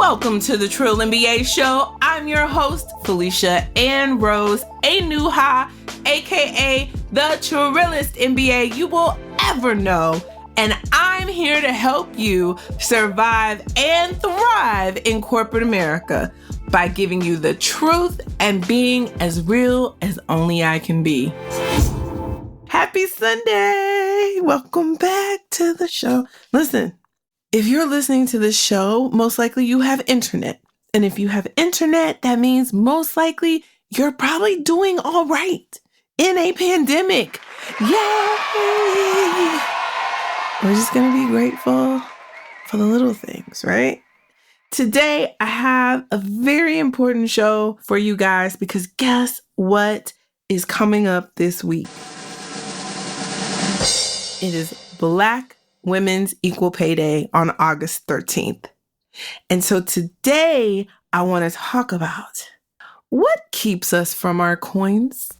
Welcome to the Trill NBA Show. I'm your host, Felicia Ann Rose, a Nuha, aka the Trillest NBA you will ever know. And I'm here to help you survive and thrive in corporate America by giving you the truth and being as real as only I can be. Happy Sunday! Welcome back to the show. Listen, if you're listening to this show, most likely you have internet. And if you have internet, that means most likely you're probably doing all right in a pandemic. Yay! We're just going to be grateful for the little things, right? Today, I have a very important show for you guys because guess what is coming up this week? It is Black Women's Equal Pay Day on August 13th. And so today, I want to talk about what keeps us from our coins.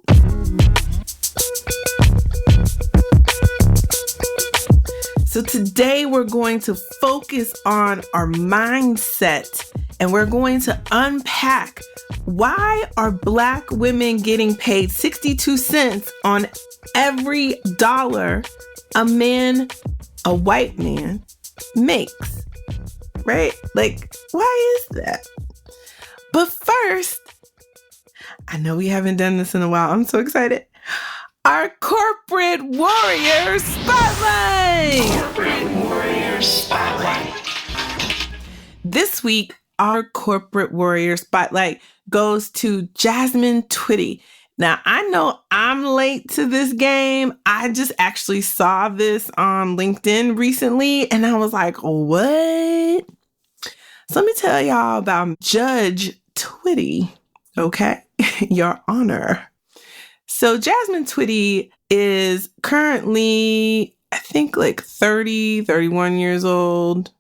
So today we're going to focus on our mindset and we're going to unpack why are Black women getting paid 62 cents on every dollar a white man makes, right? Like, why is that? But first, I know we haven't done this in a while. I'm so excited. Our Corporate Warrior Spotlight! Corporate Warrior Spotlight. This week, our Corporate Warrior Spotlight goes to Jasmine Twitty. Now, I know I'm late to this game. I just actually saw this on LinkedIn recently, and I was like, what? So let me tell y'all about Judge Twitty, okay? Your Honor. So Jasmine Twitty is currently, I think, like 31 years old.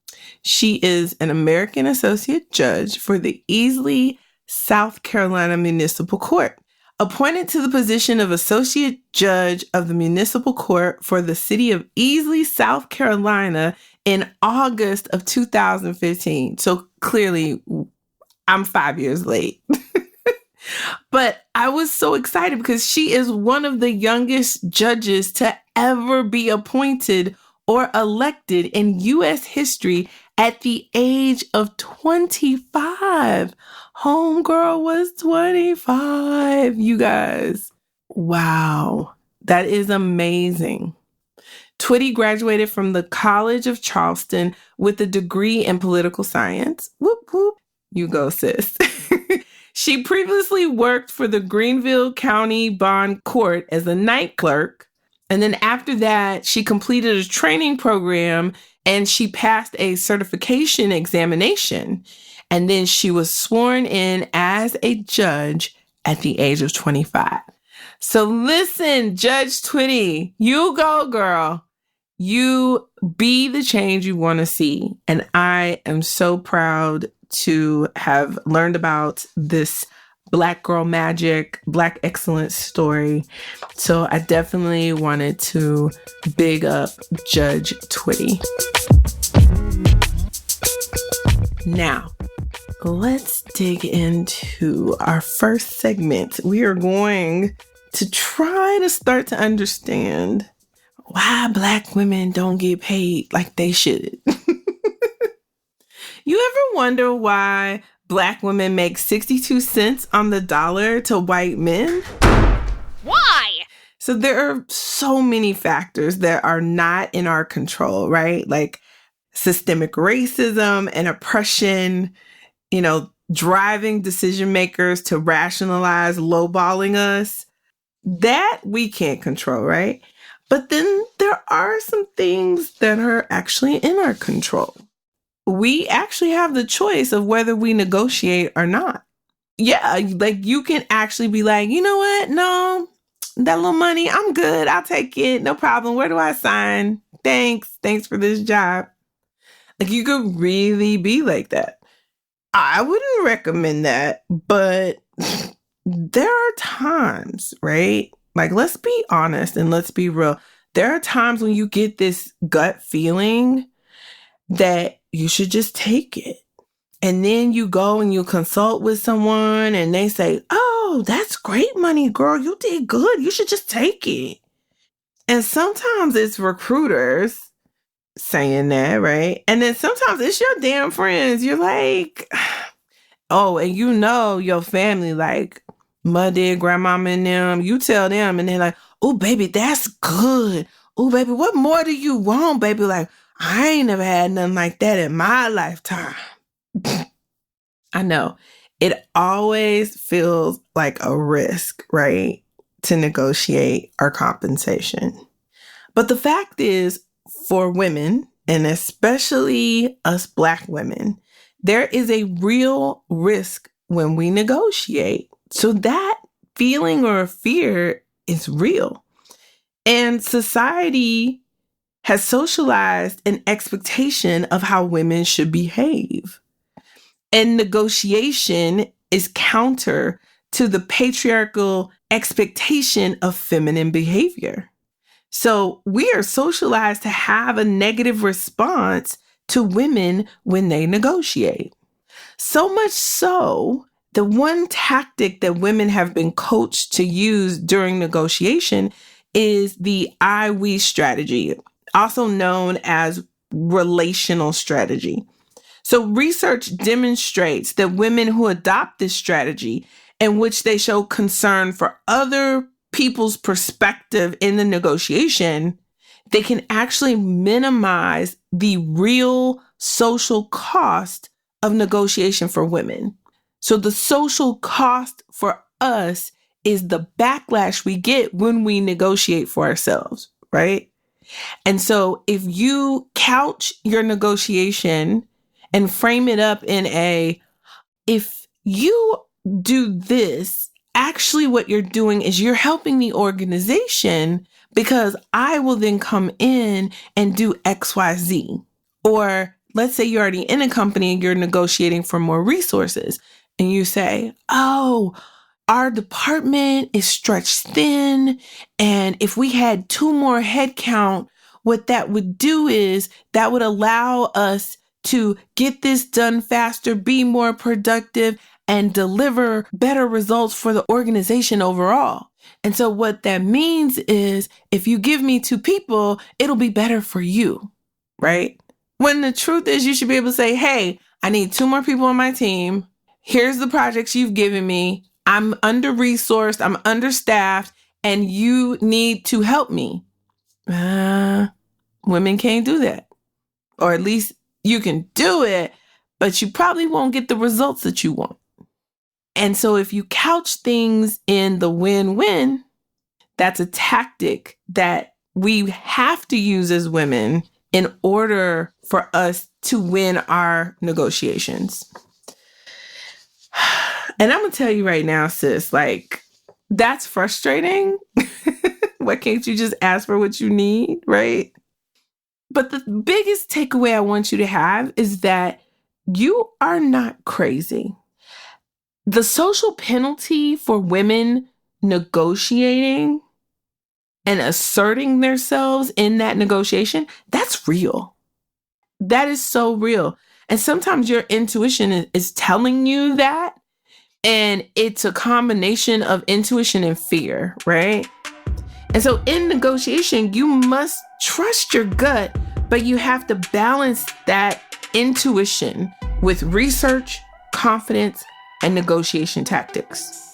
She is an American Associate Judge for the Easley, South Carolina Municipal Court. Appointed to the position of Associate Judge of the Municipal Court for the city of Easley, South Carolina in August of 2015. So clearly, I'm 5 years late. But I was so excited because she is one of the youngest judges to ever be appointed or elected in U.S. history at the age of 25. Homegirl was 25, you guys. Wow, that is amazing. Twitty graduated from the College of Charleston with a degree in political science. Whoop, whoop. You go, sis. She previously worked for the Greenville County Bond Court as a night clerk. And then after that, she completed a training program and she passed a certification examination. And then she was sworn in as a judge at the age of 25. So listen, Judge Twitty, you go, girl. You be the change you want to see. And I am so proud to have learned about this Black girl magic, Black excellence story. So I definitely wanted to big up Judge Twitty. Now, let's dig into our first segment. We are going to try to start to understand why Black women don't get paid like they should. You ever wonder why Black women make 62 cents on the dollar to white men? Why? So there are so many factors that are not in our control, right? Like systemic racism and oppression, driving decision makers to rationalize lowballing us. That we can't control, right? But then there are some things that are actually in our control. We actually have the choice of whether we negotiate or not. Yeah, like you can actually be like, you know what? No, that little money, I'm good. I'll take it. No problem. Where do I sign? Thanks. Thanks for this job. Like you could really be like that. I wouldn't recommend that, but there are times, right? Like, let's be honest and let's be real. There are times when you get this gut feeling that you should just take it. And then you go and you consult with someone and they say, oh, that's great money, girl. You did good. You should just take it. And sometimes it's recruiters saying that, right? And then sometimes it's your damn friends. You're like, oh, and you know your family, like mother, grandmama and them, you tell them and they're like, oh, baby, that's good. Oh, baby, what more do you want, baby? Like, I ain't never had nothing like that in my lifetime. I know. It always feels like a risk, right? To negotiate our compensation. But the fact is, for women, and especially us Black women, there is a real risk when we negotiate. So that feeling or fear is real. And society has socialized an expectation of how women should behave. And negotiation is counter to the patriarchal expectation of feminine behavior. So we are socialized to have a negative response to women when they negotiate. So much so, the one tactic that women have been coached to use during negotiation is the I-we strategy, also known as relational strategy. So research demonstrates that women who adopt this strategy, in which they show concern for other people's perspective in the negotiation, they can actually minimize the real social cost of negotiation for women. So the social cost for us is the backlash we get when we negotiate for ourselves, right? And so if you couch your negotiation and frame it up in if you do this, actually what you're doing is you're helping the organization because I will then come in and do XYZ. Or let's say you're already in a company and you're negotiating for more resources and you say, oh, our department is stretched thin. And if we had 2 more headcount, what that would do is that would allow us to get this done faster, be more productive, and deliver better results for the organization overall. And so what that means is if you give me 2 people, it'll be better for you, right? When the truth is you should be able to say, hey, I need 2 more people on my team. Here's the projects you've given me. I'm under-resourced, I'm understaffed, and you need to help me. Women can't do that. Or at least you can do it, but you probably won't get the results that you want. And so if you couch things in the win-win, that's a tactic that we have to use as women in order for us to win our negotiations. And I'm going to tell you right now, sis, like, that's frustrating. Why can't you just ask for what you need, right? But the biggest takeaway I want you to have is that you are not crazy. The social penalty for women negotiating and asserting themselves in that negotiation, that's real. That is so real. And sometimes your intuition is telling you that. And it's a combination of intuition and fear, right? And so in negotiation, you must trust your gut, but you have to balance that intuition with research, confidence, and negotiation tactics.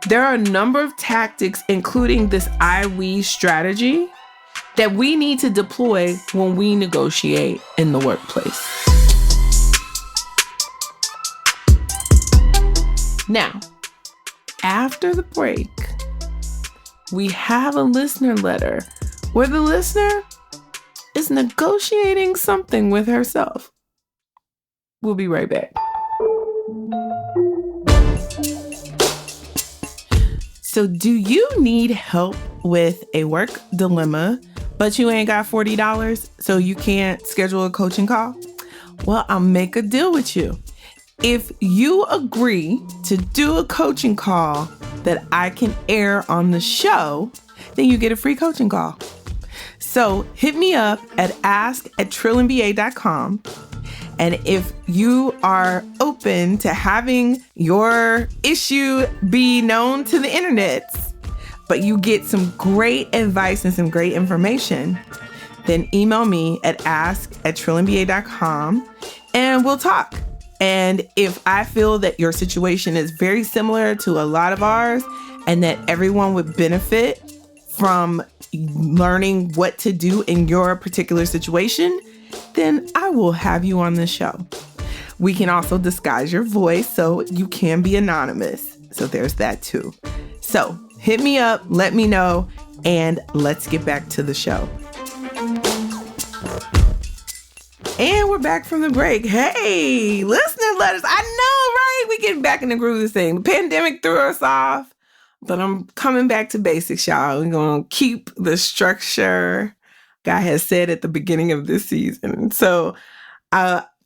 There are a number of tactics, including this I-we strategy, that we need to deploy when we negotiate in the workplace. Now, after the break, we have a listener letter where the listener is negotiating something with herself. We'll be right back. So, do you need help with a work dilemma, but you ain't got $40, so you can't schedule a coaching call? Well, I'll make a deal with you. If you agree to do a coaching call that I can air on the show, then you get a free coaching call. So hit me up at ask@trillandba.com And if you are open to having your issue be known to the internet, but you get some great advice and some great information, then email me at ask@trillmba.com and we'll talk. And if I feel that your situation is very similar to a lot of ours and that everyone would benefit from learning what to do in your particular situation, then I will have you on the show. We can also disguise your voice so you can be anonymous. So there's that too. So hit me up, let me know, and let's get back to the show. And we're back from the break. Hey, listener letters. I know, right? We getting back in the groove of this thing. The pandemic threw us off, but I'm coming back to basics, y'all. We're going to keep the structure God has said at the beginning of this season. So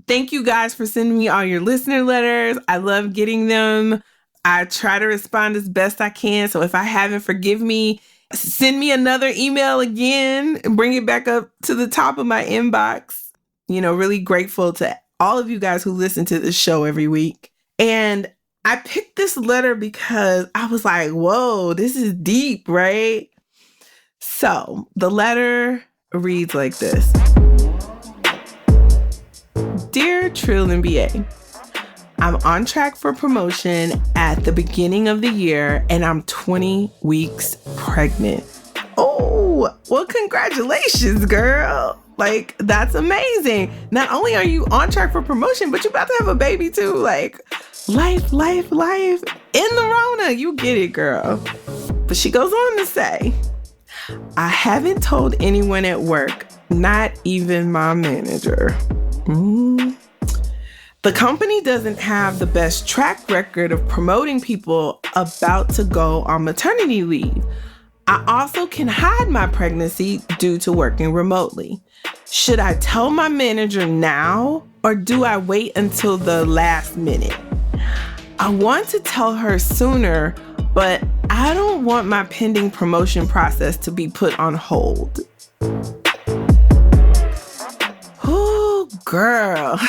thank you guys for sending me all your listener letters. I love getting them. I try to respond as best I can. So if I haven't, forgive me. Send me another email again and bring it back up to the top of my inbox. You know, really grateful to all of you guys who listen to this show every week. And I picked this letter because I was like, whoa, this is deep, right? So the letter reads like this. Dear Trill MBA, I'm on track for promotion at the beginning of the year and I'm 20 weeks pregnant. Oh, well, congratulations, girl. Like, that's amazing. Not only are you on track for promotion, but you're about to have a baby too. Like, life. In the Rona. You get it, girl. But she goes on to say, I haven't told anyone at work, not even my manager. The company doesn't have the best track record of promoting people about to go on maternity leave. I also can hide my pregnancy due to working remotely. Should I tell my manager now or do I wait until the last minute? I want to tell her sooner, but I don't want my pending promotion process to be put on hold. Oh, girl.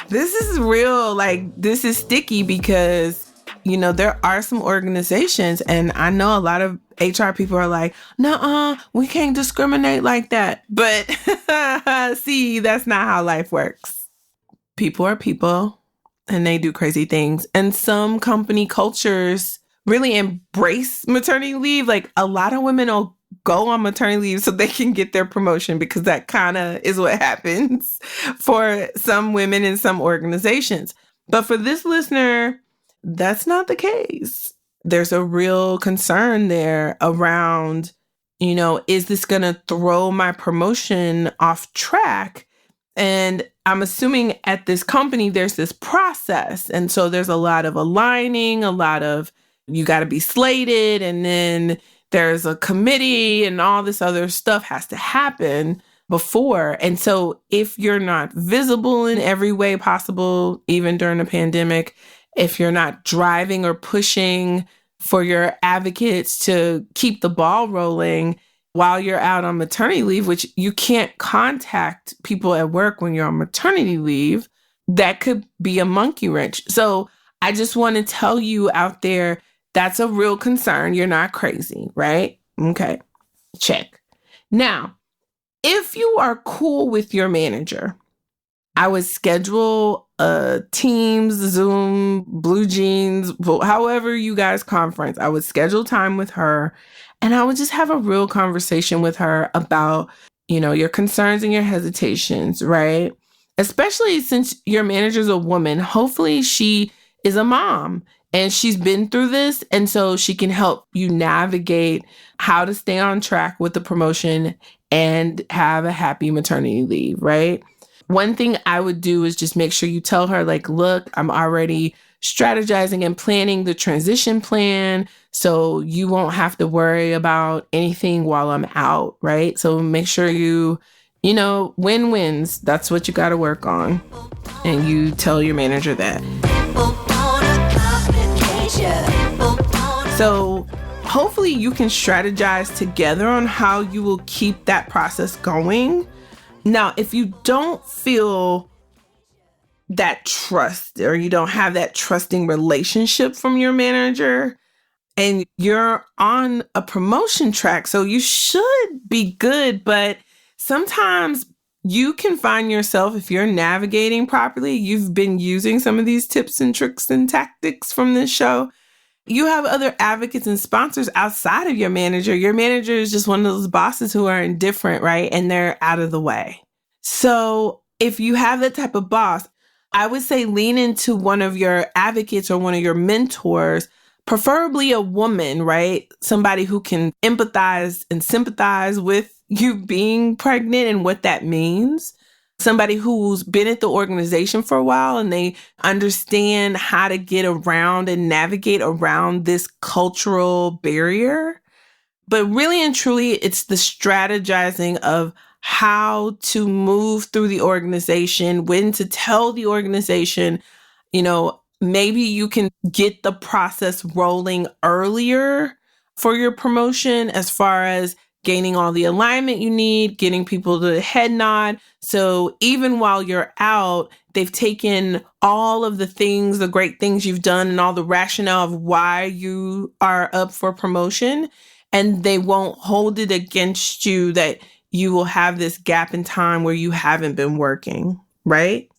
This is real. Like, this is sticky because, you know, there are some organizations, and I know a lot of HR people are like, nuh-uh, we can't discriminate like that. But see, that's not how life works. People are people. And they do crazy things. And some company cultures really embrace maternity leave. Like, a lot of women will go on maternity leave so they can get their promotion because that kind of is what happens for some women in some organizations. But for this listener, that's not the case. There's a real concern there around, you know, is this going to throw my promotion off track? And I'm assuming at this company, there's this process. And so there's a lot of aligning, a lot of, you got to be slated. And then there's a committee and all this other stuff has to happen before. And so if you're not visible in every way possible, even during a pandemic, if you're not driving or pushing for your advocates to keep the ball rolling while you're out on maternity leave, which you can't contact people at work when you're on maternity leave, that could be a monkey wrench. So I just want to tell you out there, that's a real concern. You're not crazy, right? Okay, check. Now, if you are cool with your manager, I would schedule a Teams, Zoom, Blue Jeans, however you guys conference. I would schedule time with her and I would just have a real conversation with her about, you know, your concerns and your hesitations, right? Especially since your manager's a woman. Hopefully she is a mom and she's been through this. And so she can help you navigate how to stay on track with the promotion and have a happy maternity leave, right? One thing I would do is just make sure you tell her, like, look, I'm already strategizing and planning the transition plan so you won't have to worry about anything while I'm out, right? So make sure you know, win-wins. That's what you got to work on. And you tell your manager that. So hopefully you can strategize together on how you will keep that process going. Now, if you don't feel that trust, or you don't have that trusting relationship from your manager, and you're on a promotion track. So you should be good, but sometimes you can find yourself, if you're navigating properly, you've been using some of these tips and tricks and tactics from this show. You have other advocates and sponsors outside of your manager. Your manager is just one of those bosses who are indifferent, right? And they're out of the way. So if you have that type of boss, I would say lean into one of your advocates or one of your mentors, preferably a woman, right? Somebody who can empathize and sympathize with you being pregnant and what that means. Somebody who's been at the organization for a while and they understand how to get around and navigate around this cultural barrier. But really and truly, it's the strategizing of how to move through the organization, when to tell the organization, maybe you can get the process rolling earlier for your promotion, as far as gaining all the alignment you need, getting people to head nod. So even while you're out, they've taken all of the things, the great things you've done and all the rationale of why you are up for promotion, and they won't hold it against you that you will have this gap in time where you haven't been working, right?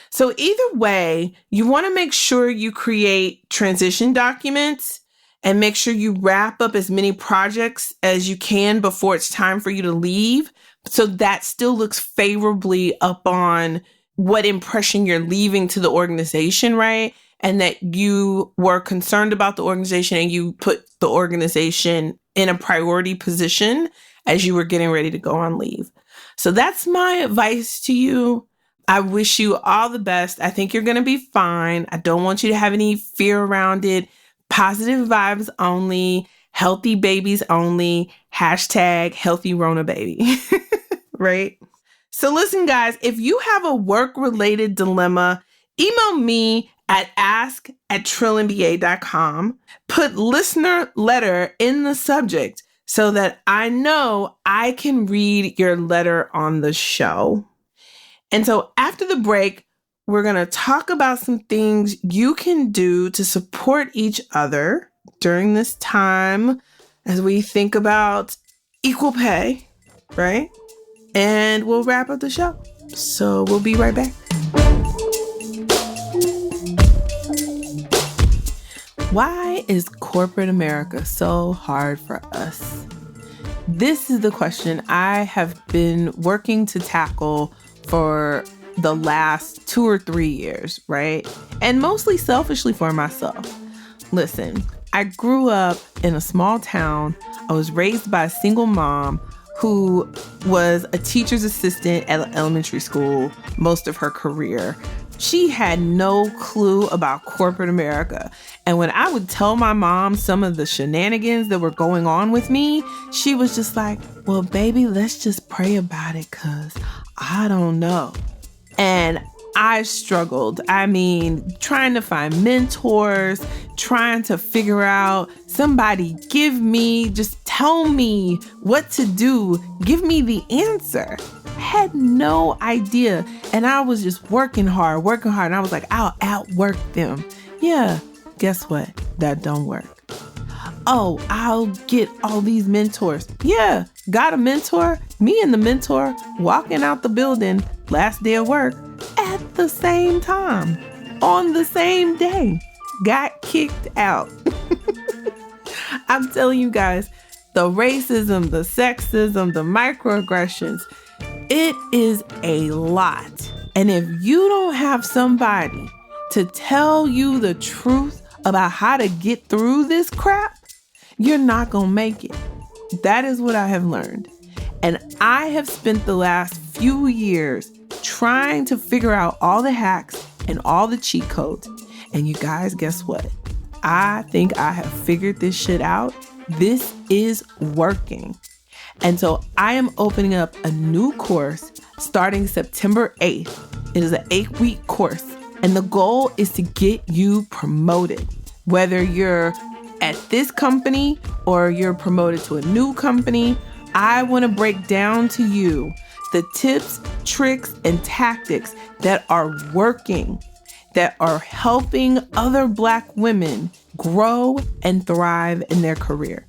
So either way, you want to make sure you create transition documents and make sure you wrap up as many projects as you can before it's time for you to leave. So that still looks favorably upon what impression you're leaving to the organization, right? And that you were concerned about the organization and you put the organization in a priority position as you were getting ready to go on leave. So that's my advice to you. I wish you all the best. I think you're going to be fine. I don't want you to have any fear around it. Positive vibes only, healthy babies only, # healthy Rona baby, right? So listen, guys, if you have a work-related dilemma, email me at ask@trillinba.com. Put listener letter in the subject so that I know I can read your letter on the show. And so after the break, we're going to talk about some things you can do to support each other during this time as we think about equal pay, right? And we'll wrap up the show. So we'll be right back. Why is corporate America so hard for us? This is the question I have been working to tackle for the last 2 or 3 years, right? And mostly selfishly for myself. Listen, I grew up in a small town. I was raised by a single mom who was a teacher's assistant at elementary school most of her career. She had no clue about corporate America. And when I would tell my mom some of the shenanigans that were going on with me, she was just like, well, baby, let's just pray about it, because I don't know. And I struggled. I mean, trying to find mentors, trying to figure out somebody just tell me what to do. Give me the answer. I had no idea. And I was just working hard. And I was like, I'll outwork them. Yeah, guess what? That don't work. Oh, I'll get all these mentors. Yeah, got a mentor. Me and the mentor walking out the building last day of work at the same time, on the same day, got kicked out. I'm telling you guys, the racism, the sexism, the microaggressions, it is a lot. And if you don't have somebody to tell you the truth about how to get through this crap, you're not going to make it. That is what I have learned. And I have spent the last few years trying to figure out all the hacks and all the cheat codes. And you guys, guess what? I think I have figured this shit out. This is working. And so I am opening up a new course starting September 8th. It is an 8-week course. And the goal is to get you promoted. Whether you're at this company or you're promoted to a new company, I want to break down to you the tips, tricks, and tactics that are working, that are helping other Black women grow and thrive in their career.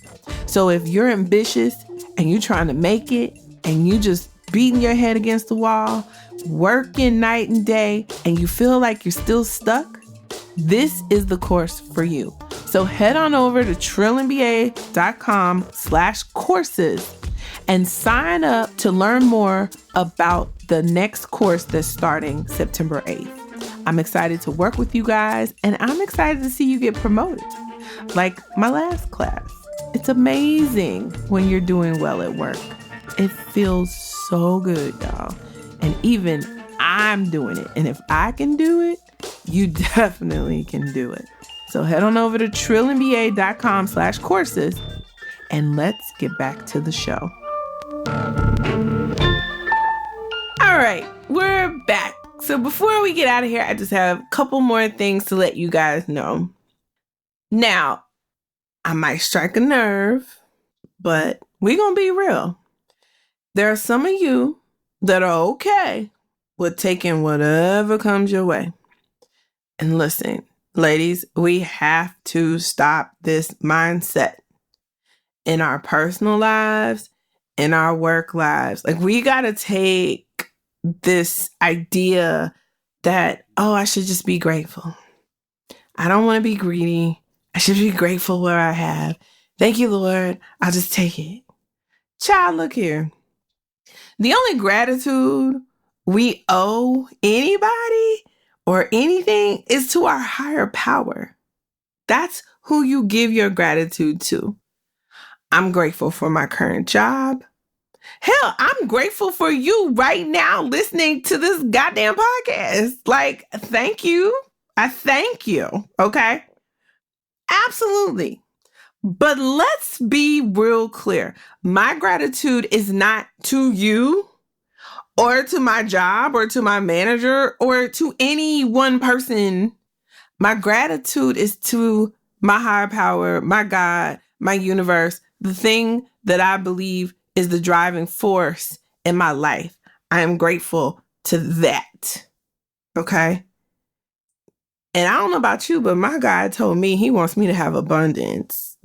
So if you're ambitious and you're trying to make it and you just beating your head against the wall, working night and day, and you feel like you're still stuck, this is the course for you. So head on over to trilliumba.com/courses and sign up to learn more about the next course that's starting September 8th. I'm excited to work with you guys, and I'm excited to see you get promoted. Like my last class. It's amazing when you're doing well at work. It feels so good, y'all. And even I'm doing it. And if I can do it, you definitely can do it. So head on over to trilliumba.com/courses and let's get back to the show. All right, we're back. So before we get out of here, I just have a couple more things to let you guys know. Now, I might strike a nerve, but we're going to be real. There are some of you that are okay with taking whatever comes your way. And listen, ladies, we have to stop this mindset in our personal lives, in our work lives. Like, we got to take this idea that, oh, I should just be grateful. I don't want to be greedy. I should be grateful where I have. Thank you, Lord. I'll just take it. Child, look here. The only gratitude we owe anybody or anything is to our higher power. That's who you give your gratitude to. I'm grateful for my current job. Hell, I'm grateful for you right now listening to this goddamn podcast. Like, thank you. I thank you. Okay? Absolutely. But let's be real clear. My gratitude is not to you or to my job or to my manager or to any one person. My gratitude is to my higher power, my God, my universe, the thing that I believe is the driving force in my life. I am grateful to that. Okay? And I don't know about you, but my God told me he wants me to have abundance.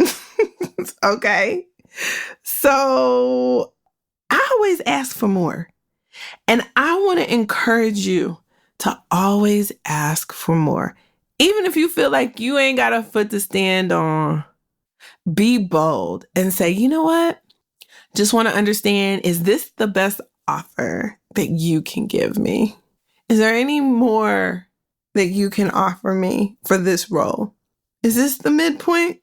Okay? So I always ask for more. And I want to encourage you to always ask for more. Even if you feel like you ain't got a foot to stand on, be bold and say, you know what? Just want to understand, is this the best offer that you can give me? Is there any more that you can offer me for this role? Is this the midpoint?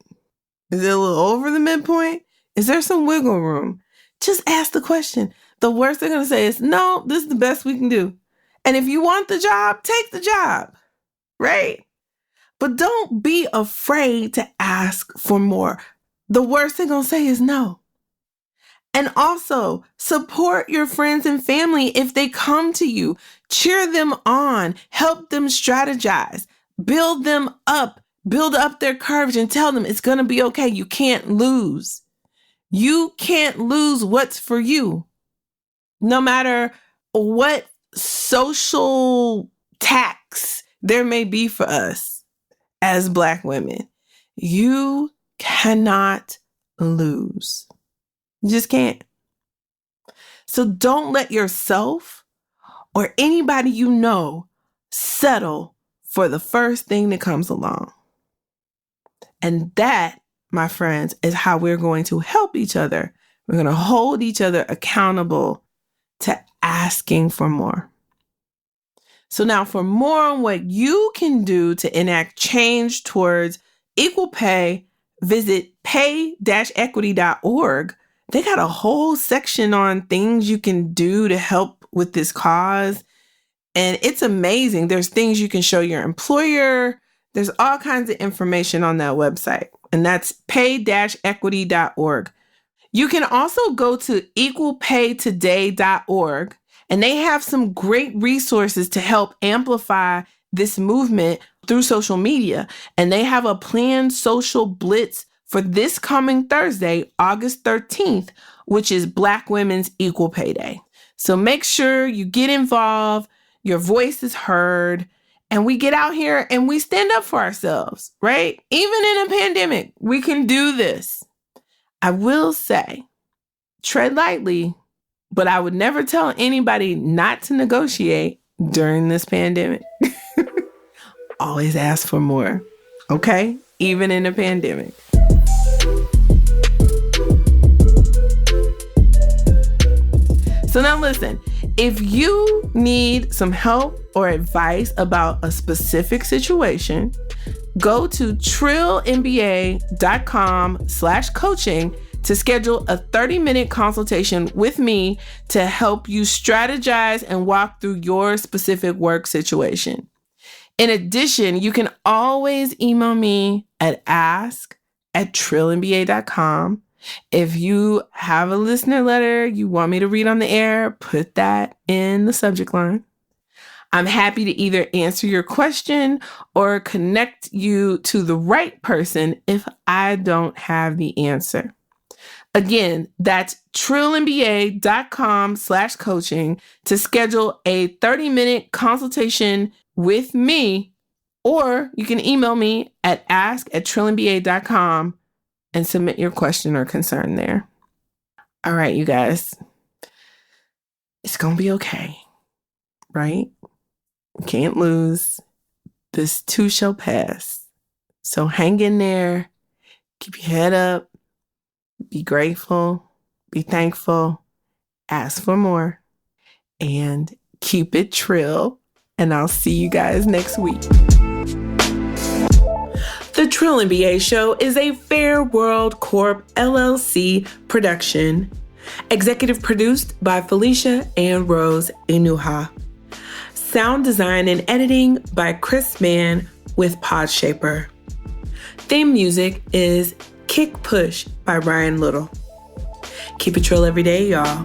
Is it a little over the midpoint? Is there some wiggle room? Just ask the question. The worst they're going to say is, no, this is the best we can do. And if you want the job, take the job, right? But don't be afraid to ask for more. The worst they're going to say is no. And also, support your friends and family if they come to you. Cheer them on. Help them strategize. Build them up. Build up their courage and tell them it's going to be okay. You can't lose. You can't lose what's for you. No matter what social tax there may be for us as Black women, you cannot lose. You just can't. So don't let yourself or anybody you know settle for the first thing that comes along. And that, my friends, is how we're going to help each other. We're going to hold each other accountable to asking for more. So now for more on what you can do to enact change towards equal pay, visit pay-equity.org. They got a whole section on things you can do to help with this cause. And it's amazing. There's things you can show your employer. There's all kinds of information on that website. And that's pay-equity.org. You can also go to equalpaytoday.org, and they have some great resources to help amplify this movement through social media. And they have a planned social blitz for this coming Thursday, August 13th, which is Black Women's Equal Pay Day. So make sure you get involved, your voice is heard, and we get out here and we stand up for ourselves, right? Even in a pandemic, we can do this. I will say, tread lightly, but I would never tell anybody not to negotiate during this pandemic. Always ask for more, okay? Even in a pandemic. So now listen, if you need some help or advice about a specific situation, go to trillmba.com/coaching to schedule a 30-minute consultation with me to help you strategize and walk through your specific work situation. In addition, you can always email me at ask@trillmba.com. If you have a listener letter you want me to read on the air, put that in the subject line. I'm happy to either answer your question or connect you to the right person if I don't have the answer. Again, that's trillmba.com/coaching to schedule a 30-minute consultation with me, or you can email me at ask@trillmba.com and submit your question or concern there. All right, you guys. It's going to be okay, right? We can't lose. This too shall pass. So hang in there. Keep your head up. Be grateful. Be thankful. Ask for more. And keep it trill. And I'll see you guys next week. The Trill MBA Show is a Fair World Corp. LLC production. Executive produced by Felicia and Rose Inuha. Sound design and editing by Chris Mann with Podshaper. Theme music is Kick Push by Ryan Little. Keep it trill every day, y'all.